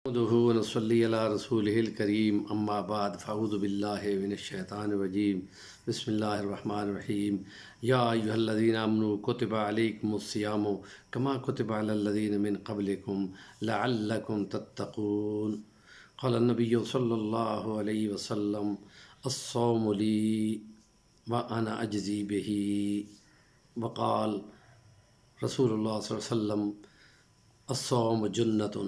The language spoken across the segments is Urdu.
نحمده ونصلي على رسوله الكريم اما بعد فاعوذ بالله من الشیطان الرجیم بسم اللہ الرحمن الرحیم یا ایھا الذین آمنوا کتب علیکم الصیام کما کتب علی الذین من قبلکم لعلکم تتقون قال النبی صلی اللہ علیہ وسلم الصوم لی وانا اجزی بہ وقال رسول اللہ صلی اللہ علیہ وسلم الصوم جنۃ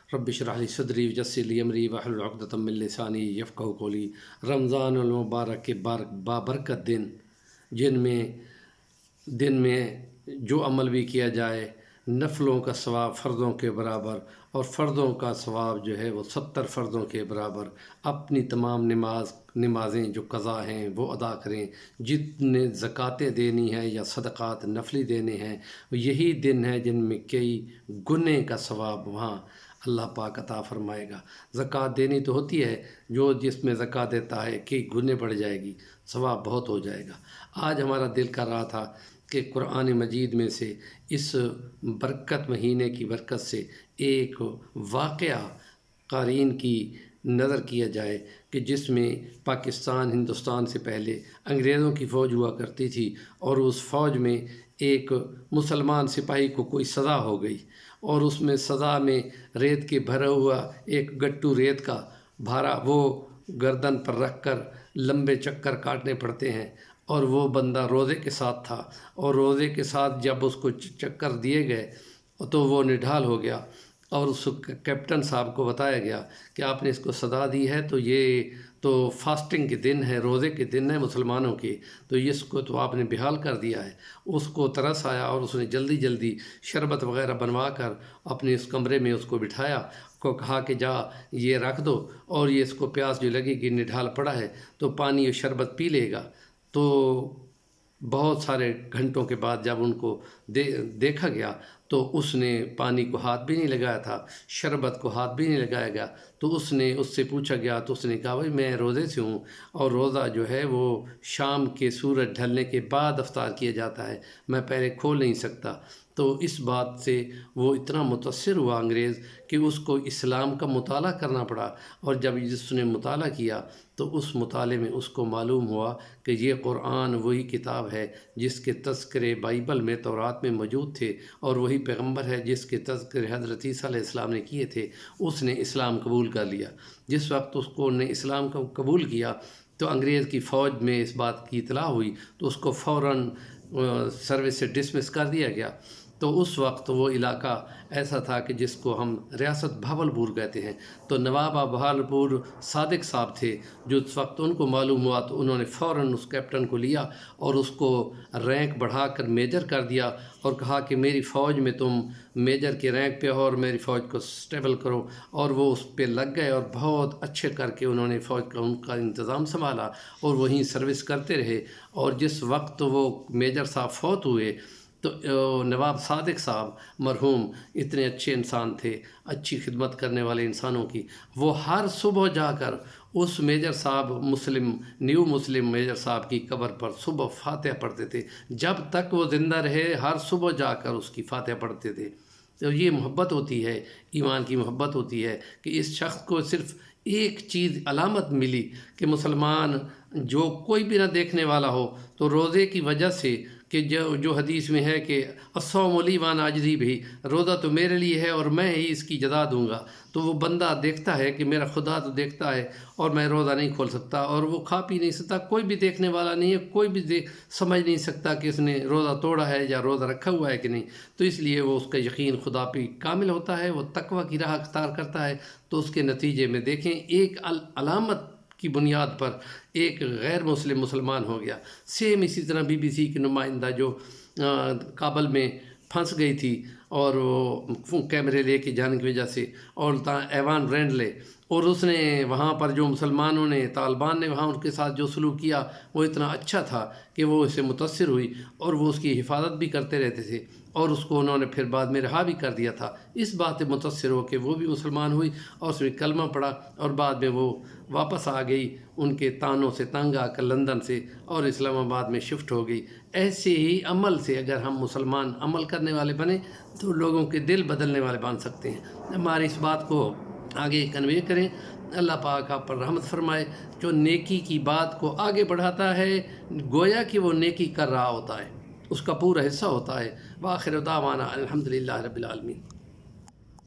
رب اشرح لی صدری ویسر لی امری واحلل عقدۃ من لسانی یفقہوا قولی۔ رمضان المبارک کے بابرکت دن میں جو عمل بھی کیا جائے نفلوں کا ثواب فرضوں کے برابر، اور فرضوں کا ثواب جو ہے وہ 70 فرضوں کے برابر۔ اپنی تمام نمازیں جو قضا ہیں وہ ادا کریں، جتنے زکاتیں دینی ہیں یا صدقات نفلی دینے ہیں، یہی دن ہے جن میں کئی گنے کا ثواب وہاں اللہ پاک عطا فرمائے گا۔ زکوٰۃ دینی تو ہوتی ہے، جو جس میں زکوٰۃ دیتا ہے کئی گنے بڑھ جائے گی، ثواب بہت ہو جائے گا۔ آج ہمارا دل کر رہا تھا کہ قرآن مجید میں سے اس برکت مہینے کی برکت سے ایک واقعہ قارئین کی نظر کیا جائے کہ جس میں پاکستان ہندوستان سے پہلے انگریزوں کی فوج ہوا کرتی تھی، اور اس فوج میں ایک مسلمان سپاہی کو کوئی سزا ہو گئی، اور اس میں سزا میں ریت کے بھرا ہوا ایک گٹو ریت کا بھارا وہ گردن پر رکھ کر لمبے چکر کاٹنے پڑتے ہیں، اور وہ بندہ روزے کے ساتھ تھا، اور روزے کے ساتھ جب اس کو چکر دیے گئے تو وہ نڈھال ہو گیا، اور اس کیپٹن صاحب کو بتایا گیا کہ آپ نے اس کو سزا دی ہے تو یہ تو فاسٹنگ کے دن ہے، روزے کے دن ہے مسلمانوں کے، تو اس کو تو آپ نے بحال کر دیا ہے۔ اس کو ترس آیا اور اس نے جلدی شربت وغیرہ بنوا کر اپنے اس کمرے میں اس کو بٹھایا، کو کہا کہ جا یہ رکھ دو، اور یہ اس کو پیاس جو لگے گی نڈھال پڑا ہے تو پانی اور شربت پی لے گا۔ تو بہت سارے گھنٹوں کے بعد جب ان کو دیکھا گیا تو اس نے پانی کو ہاتھ بھی نہیں لگایا تھا، شربت کو ہاتھ بھی نہیں لگایا گیا، تو اس سے پوچھا گیا تو اس نے کہا بھائی میں روزے سے ہوں، اور روزہ جو ہے وہ شام کے سورج ڈھلنے کے بعد افطار کیا جاتا ہے، میں پہلے کھول نہیں سکتا۔ تو اس بات سے وہ اتنا متاثر ہوا انگریز کہ اس کو اسلام کا مطالعہ کرنا پڑا، اور جب جس نے مطالعہ کیا تو اس مطالعے میں اس کو معلوم ہوا کہ یہ قرآن وہی کتاب ہے جس کے تذکرے بائبل میں تورات میں موجود تھے، اور وہی پیغمبر ہے جس کے تذکرے حضرت عیسیٰ علیہ السلام نے کیے تھے۔ اس نے اسلام قبول کر لیا۔ جس وقت اس کو نے اسلام کو قبول کیا تو انگریز کی فوج میں اس بات کی اطلاع ہوئی تو اس کو فوراً سروس سے ڈسمس کر دیا گیا۔ تو اس وقت وہ علاقہ ایسا تھا کہ جس کو ہم ریاست بہاولپور کہتے ہیں، تو نواب بہاولپور صادق صاحب تھے، جو اس وقت ان کو معلوم ہوا تو انہوں نے فوراً اس کیپٹن کو لیا اور اس کو رینک بڑھا کر میجر کر دیا، اور کہا کہ میری فوج میں تم میجر کے رینک پہ ہو اور میری فوج کو سٹیبل کرو، اور وہ اس پہ لگ گئے اور بہت اچھے کر کے انہوں نے فوج کا ان کا انتظام سنبھالا اور وہیں سروس کرتے رہے۔ اور جس وقت وہ میجر صاحب فوت ہوئے تو نواب صادق صاحب مرحوم اتنے اچھے انسان تھے، اچھی خدمت کرنے والے انسانوں کی، وہ ہر صبح جا کر اس میجر صاحب نیو مسلم میجر صاحب کی قبر پر صبح فاتحہ پڑھتے تھے، جب تک وہ زندہ رہے ہر صبح جا کر اس کی فاتحہ پڑھتے تھے۔ تو یہ محبت ہوتی ہے، ایمان کی محبت ہوتی ہے کہ اس شخص کو صرف ایک چیز علامت ملی کہ مسلمان جو کوئی بھی نہ دیکھنے والا ہو تو روزے کی وجہ سے، کہ جو حدیث میں ہے کہ الصوم لی وانا اجزی بہ، روزہ تو میرے لیے ہے اور میں ہی اس کی جزا دوں گا، تو وہ بندہ دیکھتا ہے کہ میرا خدا تو دیکھتا ہے اور میں روزہ نہیں کھول سکتا، اور وہ کھا پی نہیں سکتا، کوئی بھی دیکھنے والا نہیں ہے، کوئی بھی سمجھ نہیں سکتا کہ اس نے روزہ توڑا ہے یا روزہ رکھا ہوا ہے کہ نہیں، تو اس لیے وہ اس کا یقین خدا پہ کامل ہوتا ہے، وہ تقوی کی راہ اختیار کرتا ہے۔ تو اس کے نتیجے میں دیکھیں ایک علامت کی بنیاد پر ایک غیر مسلم مسلمان ہو گیا۔ سیم اسی طرح BBC کی نمائندہ جو کابل میں پھنس گئی تھی اور وہ کیمرے لے کے جانے کی وجہ سے، اور ایوان رینڈلے، اور اس نے وہاں پر جو مسلمانوں نے طالبان نے وہاں ان کے ساتھ جو سلوک کیا وہ اتنا اچھا تھا کہ وہ اسے متاثر ہوئی، اور وہ اس کی حفاظت بھی کرتے رہتے تھے، اور اس کو انہوں نے پھر بعد میں رہا بھی کر دیا تھا۔ اس بات سے متاثر ہو کہ وہ بھی مسلمان ہوئی اور اس نے کلمہ پڑھا، اور بعد میں وہ واپس آ گئی ان کے تانوں سے تنگ آ کر لندن سے، اور اسلام آباد میں شفٹ ہو گئی۔ ایسے ہی عمل سے اگر ہم مسلمان عمل کرنے والے بنیں تو لوگوں کے دل بدلنے والے بن سکتے ہیں۔ ہماری اس بات کو آگے کنوے کریں۔ اللہ پاک آپ پر رحمت فرمائے۔ جو نیکی کی بات کو آگے بڑھاتا ہے گویا کہ وہ نیکی کر رہا ہوتا ہے، اس کا پورا حصہ ہوتا ہے۔ وآخر دعوانا الحمدللہ رب العالمین۔